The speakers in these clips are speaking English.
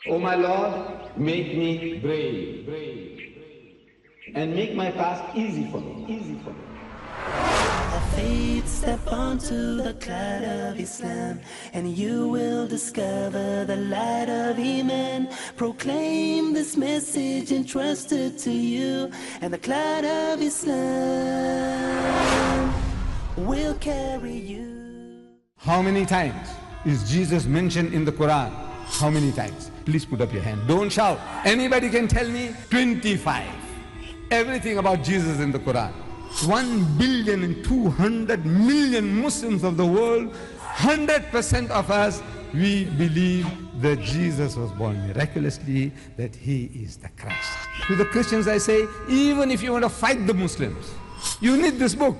O my Lord, make me brave, and make my task easy for me. Have faith, step onto the cloud of Islam, and you will discover the light of Iman. Proclaim this message entrusted to you, and the cloud of Islam will carry you. How many times is Jesus mentioned in the Quran? How many times? Please put up your hand. Don't shout. Anybody can tell me? 25. Everything about Jesus in the Quran. 1,200,000,000 Muslims of the world, 100% of us, we believe that Jesus was born miraculously, that he is the Christ. To the Christians I say, even if you want to fight the Muslims, you need this book.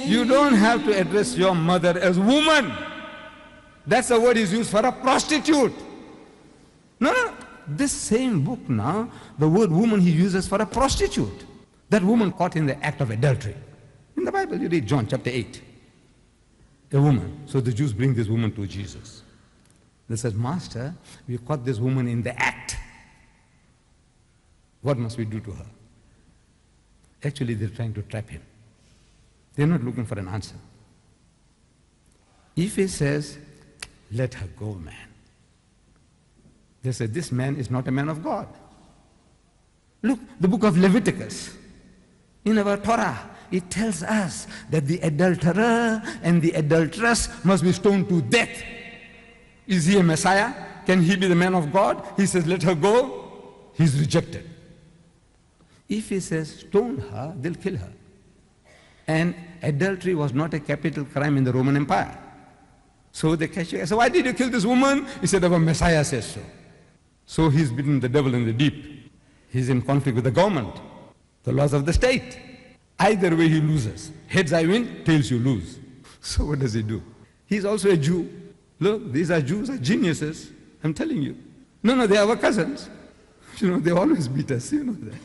You don't have to address your mother as woman. That's the word is used for a prostitute. No. This same book now, the word woman he uses for a prostitute. That woman caught in the act of adultery. In the Bible, you read John chapter 8. A woman. So the Jews bring this woman to Jesus. They says, Master, we caught this woman in the act. What must we do to her? Actually, they're trying to trap him. They're not looking for an answer. If he says, let her go, man, they say, this man is not a man of God. Look, the book of Leviticus, in our Torah, it tells us that the adulterer and the adulteress must be stoned to death. Is he a Messiah? Can he be the man of God? He says, let her go. He's rejected. If he says, stone her, they'll kill her. And adultery was not a capital crime in the Roman Empire. So they catch you. So why did you kill this woman? He said, our Messiah says so. So he's beaten the devil in the deep. He's in conflict with the government, the laws of the state. Either way he loses. Heads I win, tails you lose. So what does he do? He's also a Jew. Look, these are Jews, are geniuses. I'm telling you. No, they are our cousins. You know, they always beat us, you know that.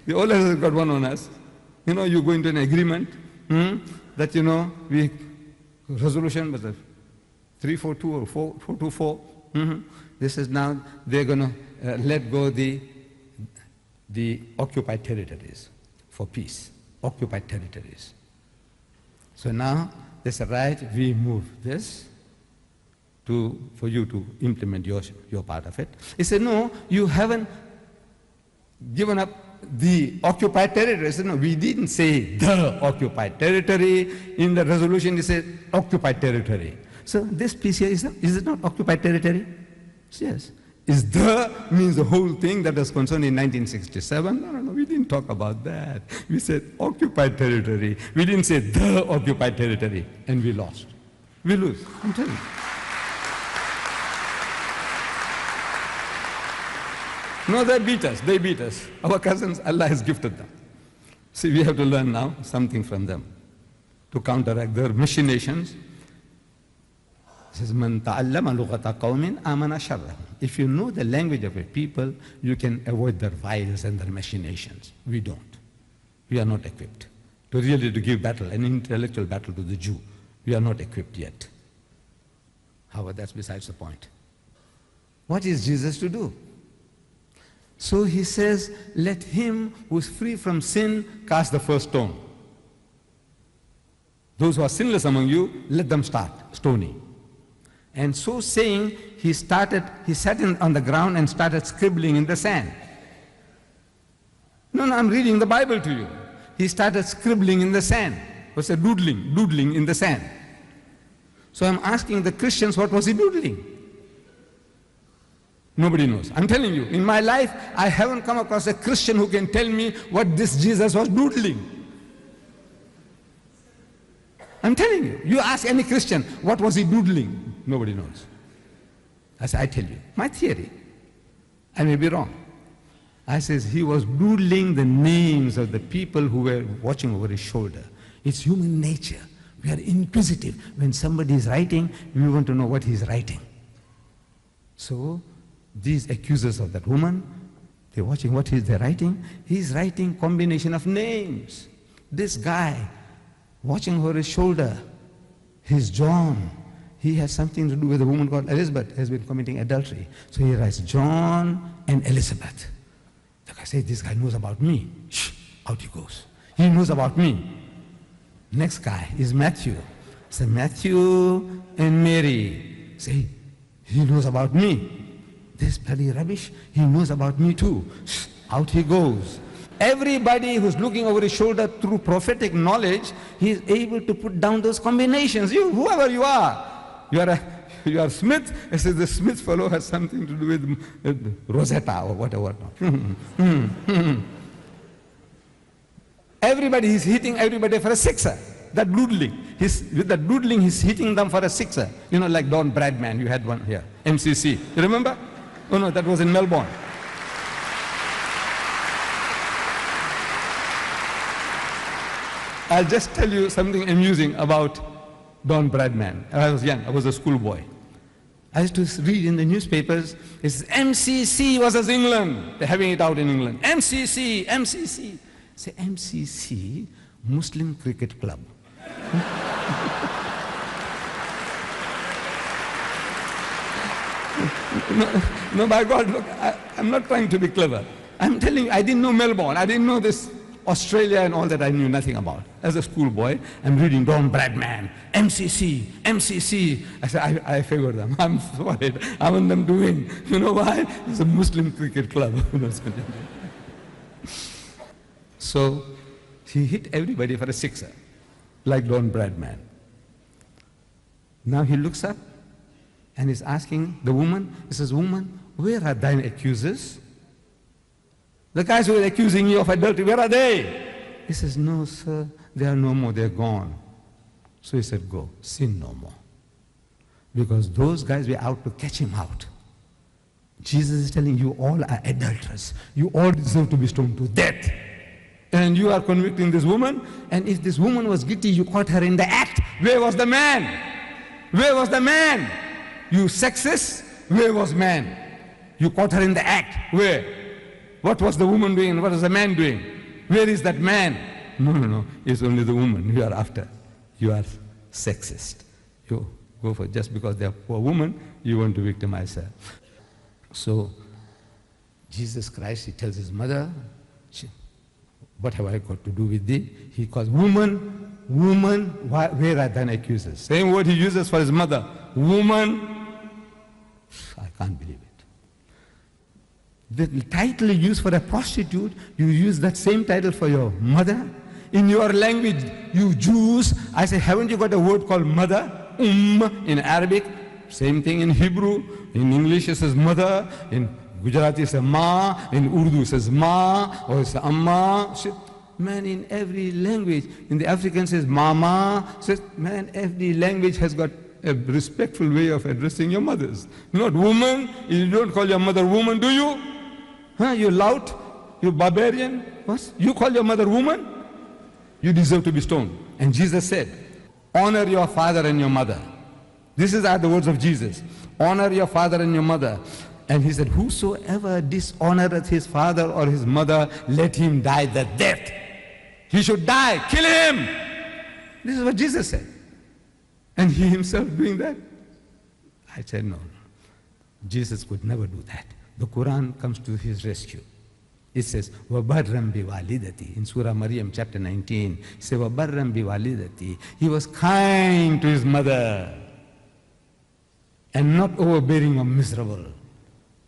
They always have got one on us. You know, you go into an agreement that, you know, resolution was 342 or 424. This is now, they're going to let go the occupied territories for peace. Occupied territories. So now, they said, right, we move this for you to implement your part of it. He said, no, you haven't given up the occupied territory. I said, no, we didn't say the occupied territory. In the resolution, it said occupied territory. So this piece here, is it not occupied territory? Yes. Is the means the whole thing that was concerned in 1967? No, we didn't talk about that. We said occupied territory. We didn't say the occupied territory, and we lost. We lose, I'm telling you. No, they beat us. Our cousins, Allah has gifted them. See, we have to learn now something from them to counteract their machinations. It says, "Man ta'allama lughata qawmin amana sharrahum." If you know the language of a people, you can avoid their wiles and their machinations. We don't. We are not equipped to really give battle, an intellectual battle to the Jew. We are not equipped yet. However, that's besides the point. What is Jesus to do? So he says, let him who is free from sin cast the first stone. Those who are sinless among you, let them start stoning. And so saying, he sat on the ground and started scribbling in the sand. No, I'm reading the Bible to you. He started scribbling in the sand. Was a doodling in the sand. So I'm asking the Christians, what was he doodling? Nobody knows. I'm telling you, in my life, I haven't come across a Christian who can tell me what this Jesus was doodling. I'm telling you. You ask any Christian, what was he doodling? Nobody knows. I say, I tell you, my theory. I may be wrong. I says he was doodling the names of the people who were watching over his shoulder. It's human nature We are inquisitive. When somebody is writing, we want to know what he is writing. So these accusers of that woman, they're watching what they're writing. He's writing combination of names. This guy, watching over his shoulder, he's John. He has something to do with a woman called Elizabeth, has been committing adultery. So he writes John and Elizabeth. The guy says, this guy knows about me. Shh, out he goes. He knows about me. Next guy is Matthew. Say Matthew and Mary. Say, he knows about me. This bloody rubbish, he knows about me too. Shh, out he goes. Everybody who's looking over his shoulder through prophetic knowledge, he is able to put down those combinations. You, whoever you are Smith. I say the Smith fellow has something to do with Rosetta or whatever. Everybody is hitting everybody for a sixer. That doodling. With that doodling, he's hitting them for a sixer. You know, like Don Bradman, you had one here. MCC. You remember? Oh no, that was in Melbourne. I'll just tell you something amusing about Don Bradman. I was young, I was a schoolboy. I used to read in the newspapers, it's MCC versus England. They're having it out in England. MCC, MCC. Say MCC, Muslim Cricket Club. No, by God, look, I'm not trying to be clever. I'm telling you, I didn't know Melbourne. I didn't know this Australia and all that. I knew nothing about. As a schoolboy, I'm reading Don Bradman, MCC, MCC. I said, I favor them. I'm sorry. I want them to win. You know why? It's a Muslim cricket club. So he hit everybody for a sixer, like Don Bradman. Now he looks up and is asking the woman, he says, woman, where are thine accusers? The guys who are accusing you of adultery, where are they? He says, no, sir, they are no more, they're gone. So he said, go, sin no more. Because those guys were out to catch him out. Jesus is telling you all are adulterers. You all deserve to be stoned to death. And you are convicting this woman, and if this woman was guilty, you caught her in the act. Where was the man? Where was the man? You sexist, where was man? You caught her in the act. Where? What was the woman doing and what was the man doing? Where is that man? No, it's only the woman you are after. You are sexist. You go for just because they are poor woman, you want to victimize her. So, Jesus Christ, he tells his mother, what have I got to do with thee? He calls, woman, where are thine accusers? Same word he uses for his mother. Woman, I can't believe it. The title you use for a prostitute, you use that same title for your mother. In your language, you Jews, I say, haven't you got a word called mother? In Arabic, same thing in Hebrew. In English it says mother. In Gujarati it says ma. In Urdu it says ma, or it says amma. Man, in every language, in the African says mama. Says, man, every language has got a respectful way of addressing your mothers. Not woman. You don't call your mother woman, do you? Huh? You lout? You barbarian? What? You call your mother woman? You deserve to be stoned. And Jesus said, honor your father and your mother. These are the words of Jesus. Honor your father and your mother. And he said, whosoever dishonoreth his father or his mother, let him die the death. He should die. Kill him. This is what Jesus said. And he himself doing that? I said, no. Jesus could never do that. The Quran comes to his rescue. It says, وَبَرًّا بِوَالِدَتِي. In Surah Maryam, chapter 19, it says, وَبَرًّا بِوَالِدَتِي. He was kind to his mother and not overbearing or miserable.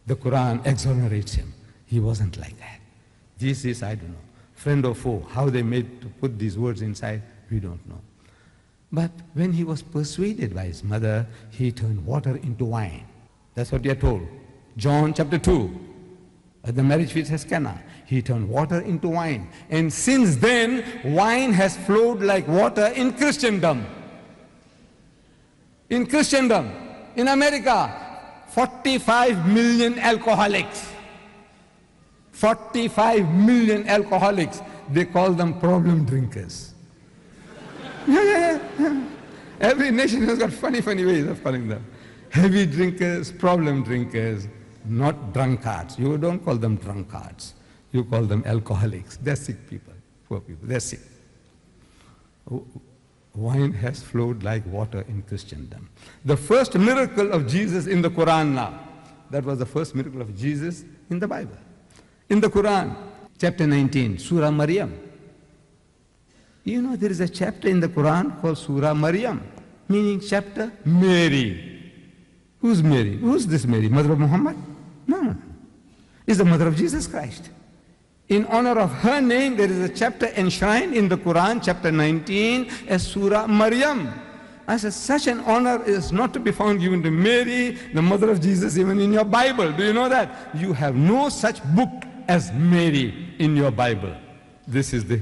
The Quran exonerates him. He wasn't like that. This is, I don't know, friend or foe. How they made to put these words inside, we don't know. But when he was persuaded by his mother, he turned water into wine. That's what we are told. John chapter 2, at the marriage feast at Cana, he turned water into wine. And since then, wine has flowed like water in Christendom. In Christendom, in America, 45 million alcoholics. 45 million alcoholics. They call them problem drinkers. Yeah. Every nation has got funny ways of calling them. Heavy drinkers, problem drinkers, not drunkards. You don't call them drunkards. You call them alcoholics. They're sick people, poor people. They're sick. Wine has flowed like water in Christendom. The first miracle of Jesus in the Quran now, that was the first miracle of Jesus in the Bible. In the Quran, chapter 19, Surah Maryam. You know there is a chapter in the Quran called Surah Maryam, meaning chapter Mary. Who's Mary? Who's this Mary? Mother of Muhammad? No. It's the mother of Jesus Christ. In honor of her name, there is a chapter enshrined in the Quran, chapter 19, as Surah Maryam. I said, such an honor is not to be found given to Mary, the mother of Jesus, even in your Bible. Do you know that? You have no such book as Mary in your Bible. This is the...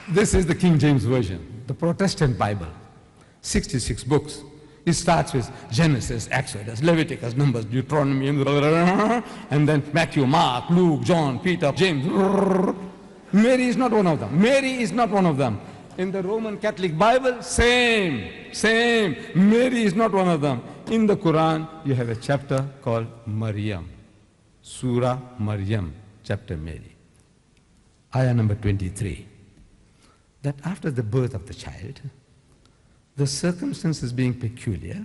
This is the King James Version, the Protestant Bible. 66 books. It starts with Genesis, Exodus, Leviticus, Numbers, Deuteronomy, and then Matthew, Mark, Luke, John, Peter, James. Mary is not one of them. Mary is not one of them. In the Roman Catholic Bible, same. Mary is not one of them. In the Quran, you have a chapter called Maryam. Surah Maryam, chapter Mary. Ayah number 23. That after the birth of the child, the circumstances being peculiar,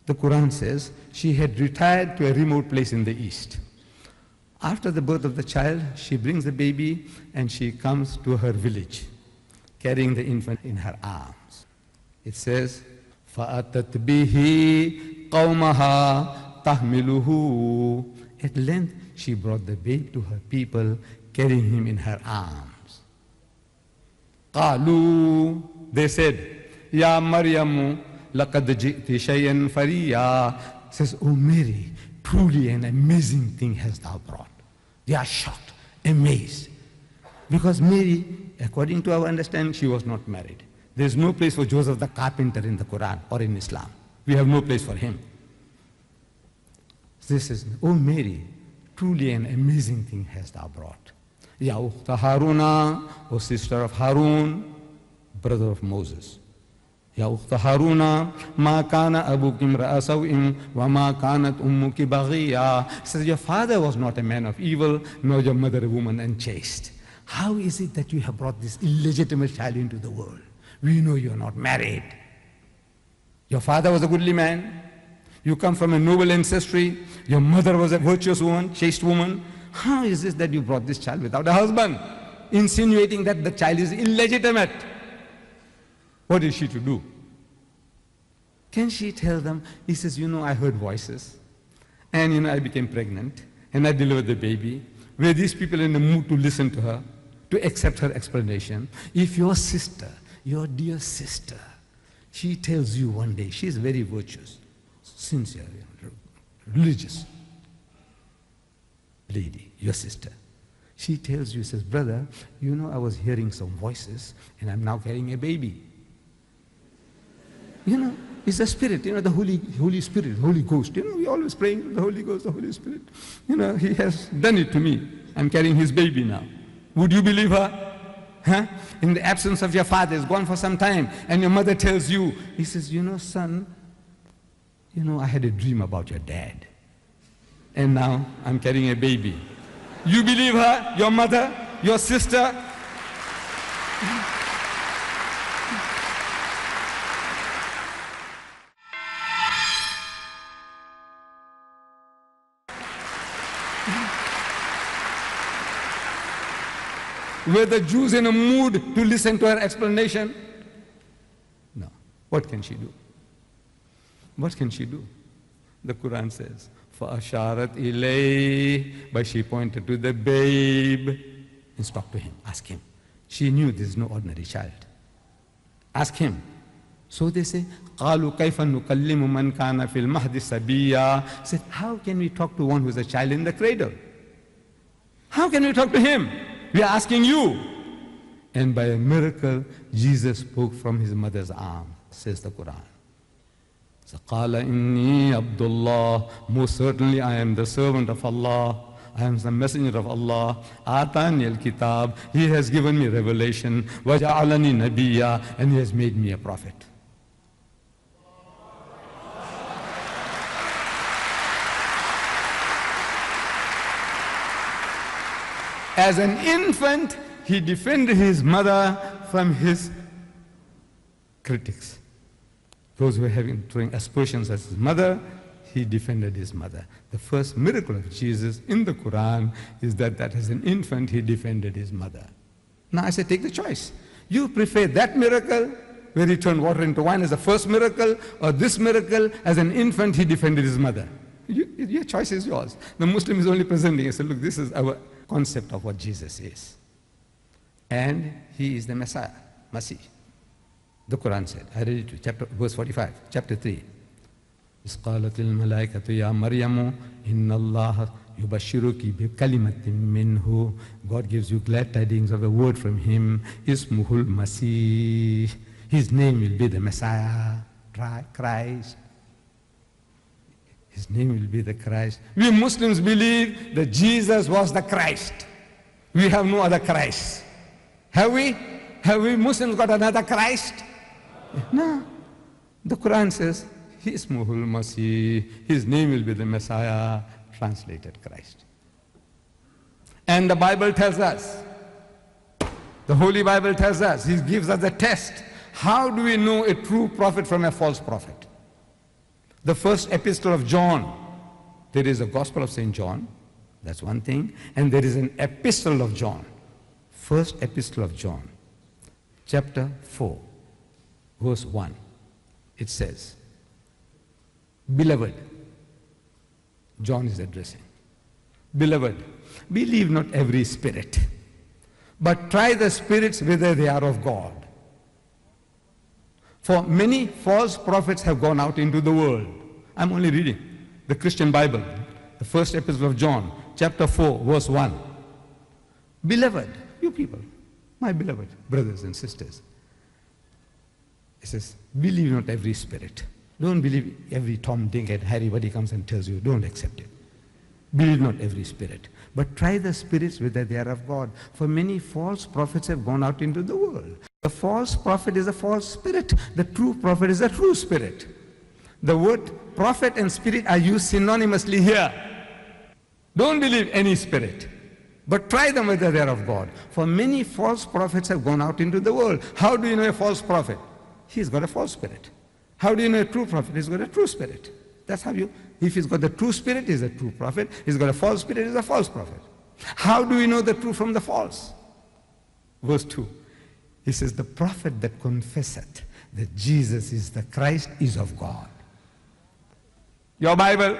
the Quran says she had retired to a remote place in the east. After the birth of the child, she brings the baby and she comes to her village, carrying the infant in her arms. It says, فَأَتَتْ بِهِ قَوْمَهَا تَحْمِلُهُ. At length, she brought the babe to her people, carrying him in her arms. قَالُوا. They said, Ya Maryamu, laqad ji'ti shay'an fariya. Says, oh Mary, truly an amazing thing hast thou brought. They are shocked, amazed. Because Mary, according to our understanding, she was not married. There is no place for Joseph the carpenter in the Quran or in Islam. We have no place for him. This is, oh Mary, truly an amazing thing hast thou brought. Ya Ukhta Haruna, O sister of Harun, brother of Moses. Ya Ukhta Haruna, ma kana abuki imra'a saw'in wa ma kanat ummuki baghiya. Says, your father was not a man of evil, nor your mother a woman unchaste. How is it that you have brought this illegitimate child into the world? We know you are not married. Your father was a goodly man. You come from a noble ancestry. Your mother was a virtuous woman, chaste woman. How is it that you brought this child without a husband? Insinuating that the child is illegitimate. What is she to do? Can she tell them? He says, you know, I heard voices. And, you know, I became pregnant. And I delivered the baby. Were these people in the mood to listen to her? To accept her explanation? If your sister, your dear sister, she tells you one day, she is very virtuous, sincere, religious lady, your sister. She tells you, says, brother, you know, I was hearing some voices and I'm now carrying a baby. You know, it's the Spirit, you know, the Holy Spirit, Holy Ghost. You know, we always praying to the Holy Ghost, the Holy Spirit. You know, He has done it to me. I'm carrying His baby now. Would you believe her? Huh? In the absence of your father, he's gone for some time, and your mother tells you, he says, you know, son, you know, I had a dream about your dad. And now I'm carrying a baby. You believe her, your mother, your sister? Were the Jews in a mood to listen to her explanation? No. What can she do? What can she do? The Quran says, فَأَشَارَتْ إِلَيْهِ. But she pointed to the babe and spoke to him. Ask him. She knew this is no ordinary child. Ask him. So they say, قَالُوا كَيْفَ نُكَلِّمُ مَنْ كَانَ فِي الْمَهْدِ سَبِيًّا. Said, how can we talk to one who is a child in the cradle? How can we talk to him? We are asking you. And by a miracle, Jesus spoke from his mother's arm, says the Quran. So, قَالَ إِنِّي عَبْدُ اللَّهِ. Most certainly I am the servant of Allah. I am the messenger of Allah. Atani al-kitab. He has given me revelation. Waja'alani nabiyya. And He has made me a prophet. As an infant, He defended His mother from His critics. Those who were throwing aspersions at His mother, He defended His mother. The first miracle of Jesus in the Quran is that as an infant, He defended His mother. Now I say, take the choice. You prefer that miracle, where He turned water into wine, as the first miracle, or this miracle, as an infant, He defended His mother. Your choice is yours. The Muslim is only presenting. I said, look, this is our concept of what Jesus is. And He is the Messiah, Masih. The Quran said, I read it to you, verse 45, chapter 3. إِذْ قَالَتِ الْمَلَائِكَةُ يَا مَرْيَمُ إِنَّ اللَّهَ يُبَشِّرُكِ بِكَلِمَةٍ مِّنْهُ. God gives you glad tidings of a word from Him. Ismuhul Masih. His name will be the Messiah, Christ. His name will be the Christ. We Muslims believe that Jesus was the Christ. We have no other Christ. Have we? Have we Muslims got another Christ? No. The Quran says, Ismuhul Masih. His name will be the Messiah, translated Christ. And the Bible tells us, the Holy Bible tells us, He gives us a test. How do we know a true prophet from a false prophet? The first epistle of John, there is a Gospel of St. John, that's one thing, and there is an epistle of John. First epistle of John, chapter 4, verse 1, it says, Beloved, John is addressing, Beloved, believe not every spirit, but try the spirits whether they are of God. For many false prophets have gone out into the world. I'm only reading the Christian Bible, the first epistle of John, chapter 4, verse 1. Beloved, you people, my beloved brothers and sisters, it says, believe not every spirit. Don't believe every Tom, Dick, and Harry, what he comes and tells you. Don't accept it. Believe not every spirit, but try the spirits whether they are of God. For many false prophets have gone out into the world. The false prophet is a false spirit. The true prophet is a true spirit. The word prophet and spirit are used synonymously here. Don't believe any spirit, but try them whether they are of God. For many false prophets have gone out into the world. How do you know a false prophet? He's got a false spirit. How do you know a true prophet? He's got a true spirit. That's how you, if he's got the true spirit, he's a true prophet. He's got a false spirit, he's a false prophet. How do we know the true from the false? Verse 2, he says, the prophet that confesseth that Jesus is the Christ is of God. Your Bible,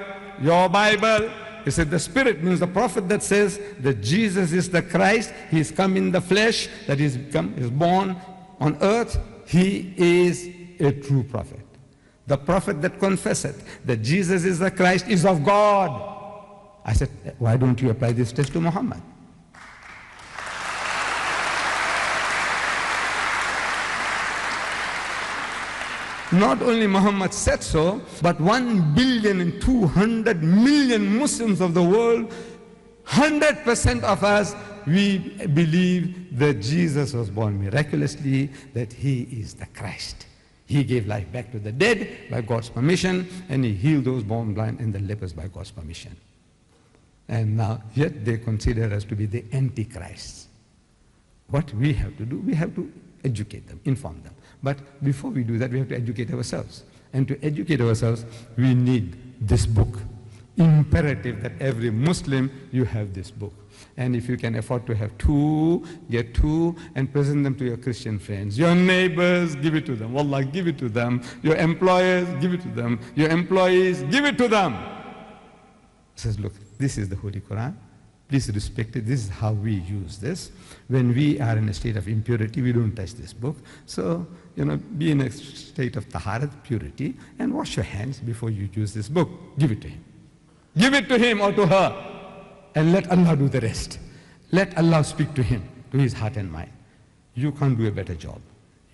he said the spirit means the prophet that says that Jesus is the Christ, he is come in the flesh, that is born on earth, he is a true prophet. The prophet that confesseth that Jesus is the Christ is of God. I said, why don't you apply this test to Muhammad? Not only Muhammad said so, but 1,200,000,000 Muslims of the world, 100% of us, we believe that Jesus was born miraculously, that he is the Christ. He gave life back to the dead by God's permission, and he healed those born blind and the lepers by God's permission. And now, yet they consider us to be the antichrists. What we have to do, we have to educate them, inform them. But before we do that, we have to educate ourselves. And to educate ourselves, we need this book. Imperative that every Muslim, you have this book. And if you can afford to have two, get two and present them to your Christian friends. Your neighbors, give it to them. Wallah, give it to them. Your employers, give it to them. Your employees, give it to them. He says, look, this is the Holy Quran. Please respect it. This is how we use this. When we are in a state of impurity, we don't touch this book. So, be in a state of taharat, purity, and wash your hands before you use this book. Give it to him. Give it to him or to her. And let Allah do the rest. Let Allah speak to him, to his heart and mind. You can't do a better job.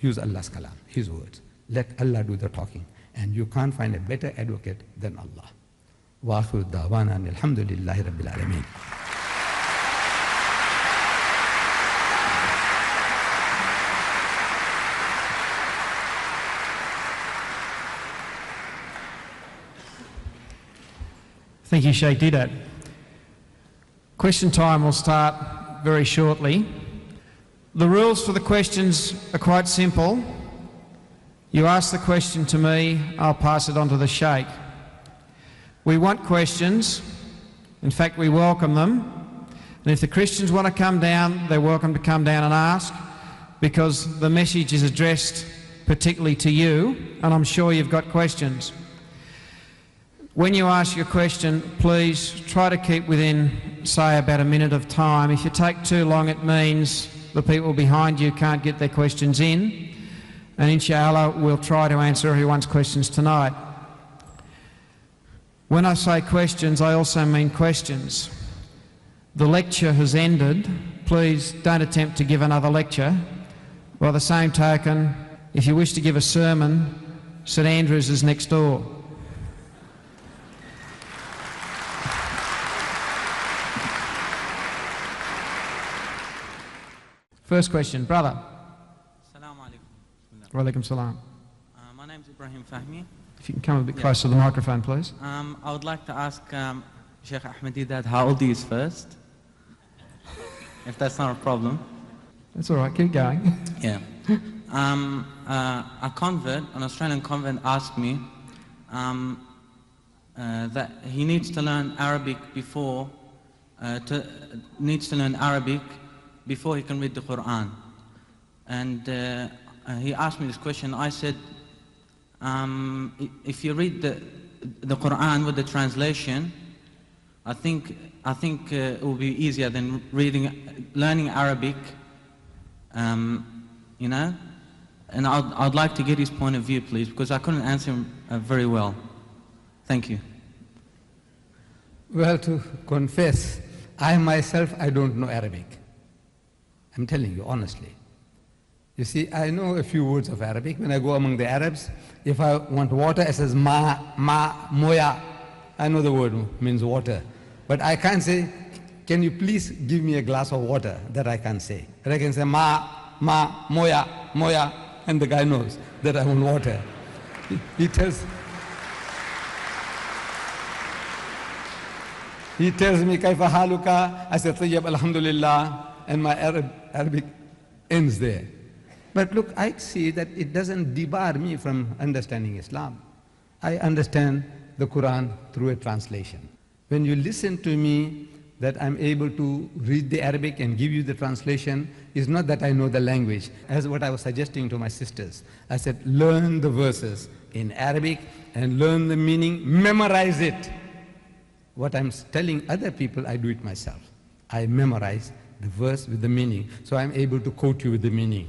Use Allah's kalam, his words. Let Allah do the talking. And you can't find a better advocate than Allah. Wa akhiru da'wana alhamdulillahi rabbil alameen. Thank you, Shaikh Deedat. Question time will start very shortly. The rules for the questions are quite simple. You ask the question to me, I'll pass it on to the Shaikh. We want questions. In fact, we welcome them. And if the Christians want to come down, they're welcome to come down and ask, because the message is addressed particularly to you, and I'm sure you've got questions. When you ask your question, please try to keep within, say, about a minute of time. If you take too long, it means the people behind you can't get their questions in. And inshallah, we'll try to answer everyone's questions tonight. When I say questions, I also mean questions. The lecture has ended. Please don't attempt to give another lecture. By the same token, if you wish to give a sermon, St Andrews is next door. First question, brother. Assalamu alaikum. Wa alaikum salam. My name is Ibrahim Fahmi. If you can come a bit closer to the microphone, please. I would like to ask Shaikh Ahmed Deedat how old he is first, if that's not a problem. That's all right, keep going. Yeah. A convert, an Australian convert, asked me that he needs to learn Arabic before he can read the Quran. And he asked me this question. I said, if you read the Quran with the translation, I think it will be easier than learning Arabic, you know. And I'd like to get his point of view, please, because I couldn't answer him very well. Thank you. Well, to confess, I myself, I don't know Arabic. I'm telling you honestly. You see, I know a few words of Arabic. When I go among the Arabs, if I want water, it says ma, moya. I know the word means water. But I can't say, can you please give me a glass of water? That I can't say. But I can say ma, moya, and the guy knows that I want water. He tells me, kaifa haluka? I say, tayyib, alhamdulillah. And my Arabic ends there. But look, I see that it doesn't debar me from understanding Islam. I understand the Quran through a translation. When you listen to me, that I'm able to read the Arabic and give you the translation, is not that I know the language. As what I was suggesting to my sisters, I said, learn the verses in Arabic and learn the meaning, memorize it. What I'm telling other people, I do it myself. I memorize the verse with the meaning, so I'm able to quote you with the meaning.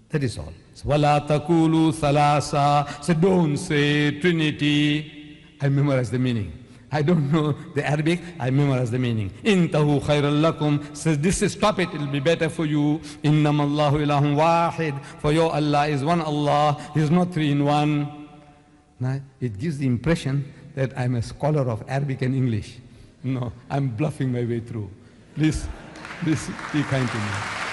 That is all. Wala taqulu thalasa, so don't say Trinity. I memorize the meaning. I don't know the Arabic, I memorize the meaning. Intahu khairal lakum, says this is, stop it, it'll be better for you. Innamallahu ilahum wahid, for your Allah is one Allah, He is not three in one. Now, it gives the impression that I'm a scholar of Arabic and English. No, I'm bluffing my way through. Please be kind to me.